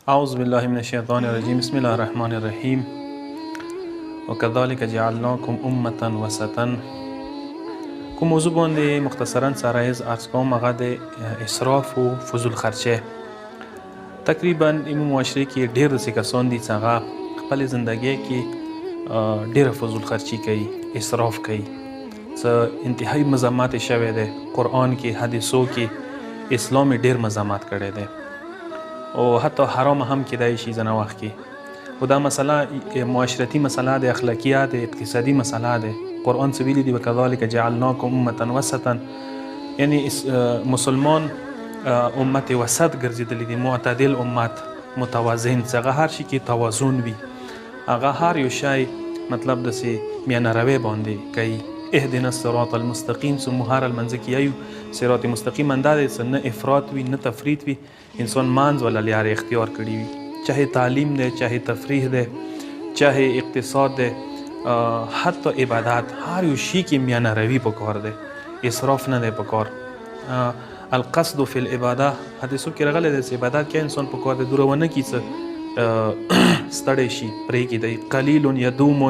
اعوذ بالله من الشیطان الرجیم بسم الله الرحمن الرحیم وکذلک جعلناکم امة وسطا. کوم موضوع باندې مختصرا سرایز عرض کوم هغه د اسراف او فضول خرچه. تقریبا این معاشره کې ډېر داسې کسان دي چې هغه خپل زندګۍ کې ډېره فضول خرچي کوي، اسراف کوي، څه انتهایی مذمت شوی دی. قرآن کې، حدیثو کې اسلام ډېر مذمت کړی دی او حتی حرام هم کېدای شي ځینې وخت کې. او دا مسله معاشرتي مسله ده، اخلاقیات، اقتصادي مسله ده. قرآن څه ویلي دي وکذلک جعلناکم امة وسطا، یعنی مسلمان امت وسط ګرځېدلی دي، معتدل امت، متوازن، چې هغه هر شي کې توازن وي، هغه هر یو شی مطلب داسې میانه روی باندې کوي. اهدنا الصراط المستقیم، څه مو هر المنځ کې یو صراط مستقیم انده دی چې نه افراط وي نه تفریط وي، انسان منځ ولا لارې اختیار کړي وي، چاهے تعلیم دی، چاهے تفریح دی، چاهے اقتصاد دی، حتی عبادت، هر یو شي کې میانه روی پکار دی، اسراف نه دی پکار. القصد فی العباده، حدیثو کې راغلی دی چې عبادت کې انسان پکار دی دوره ونه کړي چې ستړی شي، پرېږدي دی. قلیل یدوم،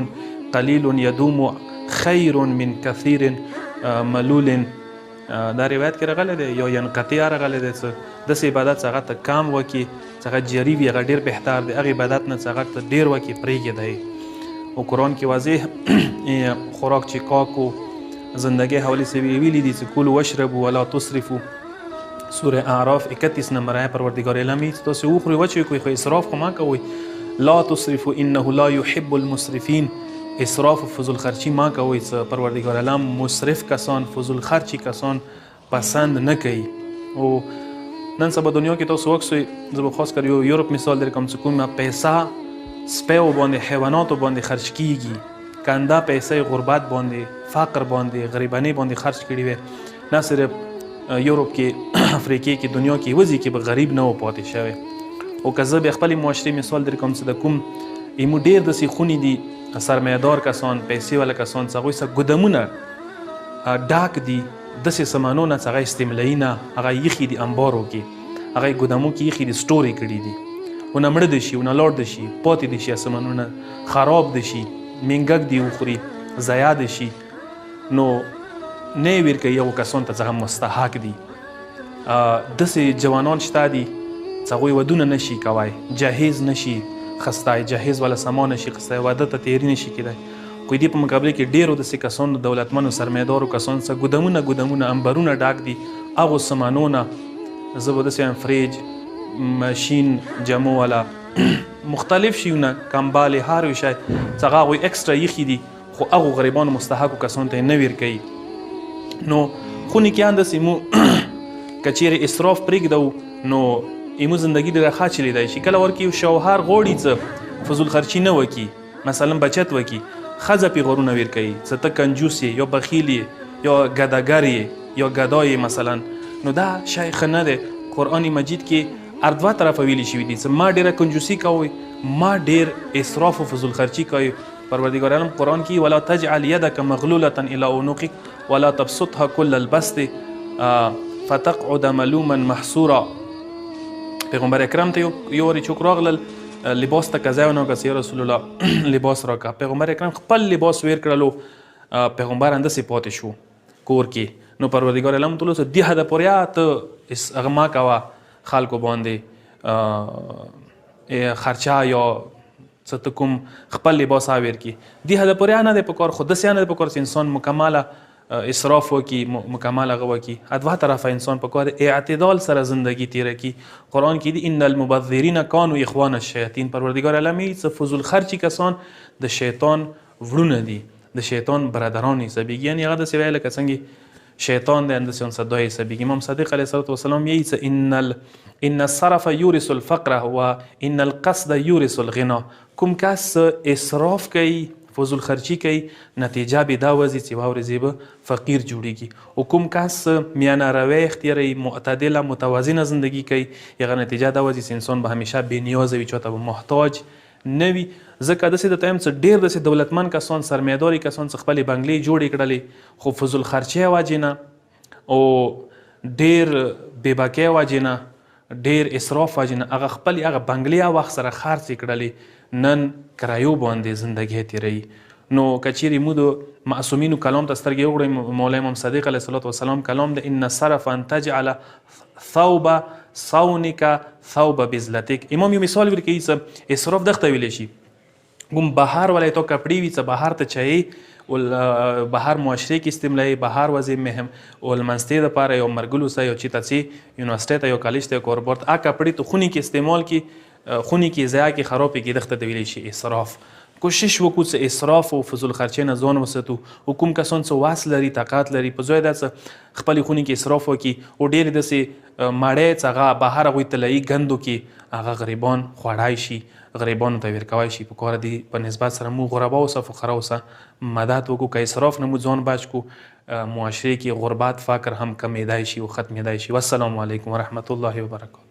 قلیل یدوم خیر من کثیر ملول، دا روایت کې راغلی دی، یا ینقطع راغلی دی چې داسې عبادت چې هغه ته کم وکړي، چې هغه جاري وي، هغه ډېر بهتر دی. هغې عبادت نه چې هغه ته ډېر وکړي، پرېږدی دی. او قرآن کې واضح خوراک چکاک و زندگی حوالی سے ویلی دی چې کلوا واشربوا ولا تسرفوا. سوره اعراف 31 نمبر آیه پروردگار اعلامي چې تاسو وخورئ وچوئ کوئ، خو اسراف خو مه کوئ. لا تسرفوا انه لا يحب المسرفین، اسراف و فضول خرچی ما کوي چې پروردگار عالم مصرف کسان، فضول خرچی کسان پسند نه کوي. او نن سبا دنیا کې تاسو وکسئ، زه به خاص کر یو یورپ مثال درکوم چې کومه پیسه سپیو باندې، حیواناتو باندې خرچ کیږي، کنده پیسې غربت باندې، فقر باندې، غریبانۍ باندې خرچ کړي وي. نه صرف یورپ کې، افریقې کې، دنیا کې وځي کې به غریب نه و پاتې شوی. او که زه بیا خپلې معاشرې مثال درکوم چې د کوم ایمو ډېر داسې خونې دي، سرمایه‌دار کسان، پیسې والا کسان چې هغوی څه ګودمونه ډاک دي داسې سامانونه چې هغه استملایي نه، هغه ایښي دي انبارو کې، هغه یې ګودامو کې ایښي دي، سټور یې کړي دي. ونه مړه دي شي، ونه لاړ دي شي، پاتې دي شي، سامانونه خراب دي شي، منګک دي وخوري، ضایع دي شي، نو نه یې ورکوي یو کسان ته چې هغه مستحق دي. داسې جوانان شته دي چې هغوی ودونه نشي کوی، جهیز نشي خستی، جهیز والا سامان نشي خستی، واده ته تیاری نشي کیدی. خو دې په مقابله کې ډېرو داسې کسانو، دولتمنو، سرمایه‌دارو کسانو څخه ګودامونه انبارونه ډک دي، هغو سامانونه، زه به داسې وایم فریج، ماشین، جامو والا، مختلف شیونه، کمبالې، هر یو شی چې هغه هغوی اکسټرا ایښي دي، خو هغو غریبانو مستحقو کسانو ته یې نه ورکوي. نو خونې کې هم داسې مو که چیرې اسراف پرېږدو نو ایمو زندگی ډېره ښه چلیدای شي. کله ورکې یو شوهر غواړي چې فضول خرچي نه وکړي، مثلا بچت وکړي، ښځه پرې غرونه ورکوي چې ته کنجوس یې، یا بخیل یې، یا ګداګر یې، یا ګدا یې مثلا، نو دا شی ښه نه دی. قرآن مجید کې هر دوه طرفه ویلي شوي دي چې ما ډېره کنجوسي کوئ، ما ډېر اسراف و فضول خرچي کوئ. پروردګار عالم قرآن کې ولا تجعل یدک مغلولة الی عنقک ولا تبسطها کل البسط فتقعد ملوما محسورا. پیغمبر اکرم ته یو وارې څوک راغلل، لباس ته قضا ونه کړه، یا رسول الله لباس راکړه. پیغمبر اکرم خپل لباس ویر کړلو، پیغمبر همداسې پاتې شو کور کې. نو پروردګار عالم ته ویل دې حده پورې ته هغه مه کوه خلکو باندې خرچه، یا څه ته کوم خپل لباس ویر کړي، دې حده پورې نه دی پکار. خو داسې نه دی پکار چې انسان مکمله اسراف وکړي، مکمل هغه وکړي. دوه طرفه انسان پکار دی اعتدال سره زندگی تیره کړي. قرآن کې دی ان المبذرین کانوا اخوان الشیاطین. پروردګار عالم چې فضول خرچي کسان د شیطان وروڼه دي، د شیطان برادران حسابېږي. یعنې هغه داسې وایي لکه څنګه شیطان دی همداسې ورسره دوی حسابېږي. امام صادق علیه الصلاة والسلام یایي چې ان الصرف یورث الفقر و ان القصد یورث الغنا. کوم کس اسراف کوي، فضول خرچی کوي، نتیجه به دا وځي چې یوه ورځ به فقیر جوړیږي. او کوم کس میانه روی اختیاروي، معتدله متوازنه زندگی کوي، هغه نتیجه دا وځي چې انسان به همیشه بېنیازه وي، چاته به محتاج نه وي. ځکه داسې د ټایم څه ډېر داسې دولتمند کسان، سرمایه‌داري کسان څه خپلې بنګلې جوړې کړلې، خو فضول خرچۍ وجې نه او ډېر بېباکۍ وجې نه ډېر اسراف وجې نه هغه خپلې هغه بنګلې وخت سره خرڅې کړلې نن کرایو باندې زندګۍ تېروي. نو که چیرې موږ د معصومینو کلام ته سترګې وکړئ، مولا امام صادق علیه الصلاة والسلام کلام د ان صرف ان تجعل ثوب صونک ثوب بزلتک. امام یو مثال ورکوي څه اسراف دغه ته ویلی شي کوم بهار ولی تو کپړې وي څه بهار ته چایې بهار معاشرې کې استعمالوي، بهار وځي مهم ولمنځتې دپاره یو مرګلو سه یو چېرته ځي یونیورسټۍ ته یو کالج ته یو کوربار ته کپړې ته خونې کې استعمال کړي، خونې کې ضایع کړي، خراب کړي، دغه ته ویلی شي اسراف. کوشش وکړو چې اسراف او فضول خرچۍ نه ځان وساتو. او کوم کسان څه واس لري طاقت لري په ځای دا څه خپلې خونې کې اسراف وکړي او ډېرې داسې مړی څه هغه بهر هغوی طلایي ګندو کې هغه غریبان خوړای شي، غریبانو ته ورکوای شي. په کار دی په نسبت سره موږ غرباو سه فقراو سه مدد وکړو، که اسراف نه موږ ځان بچ کړو معاشرې کې غربت فقر هم کمیدای شي او ختمیدای شي. والسلام علیکم ورحمة الله وبرکاته.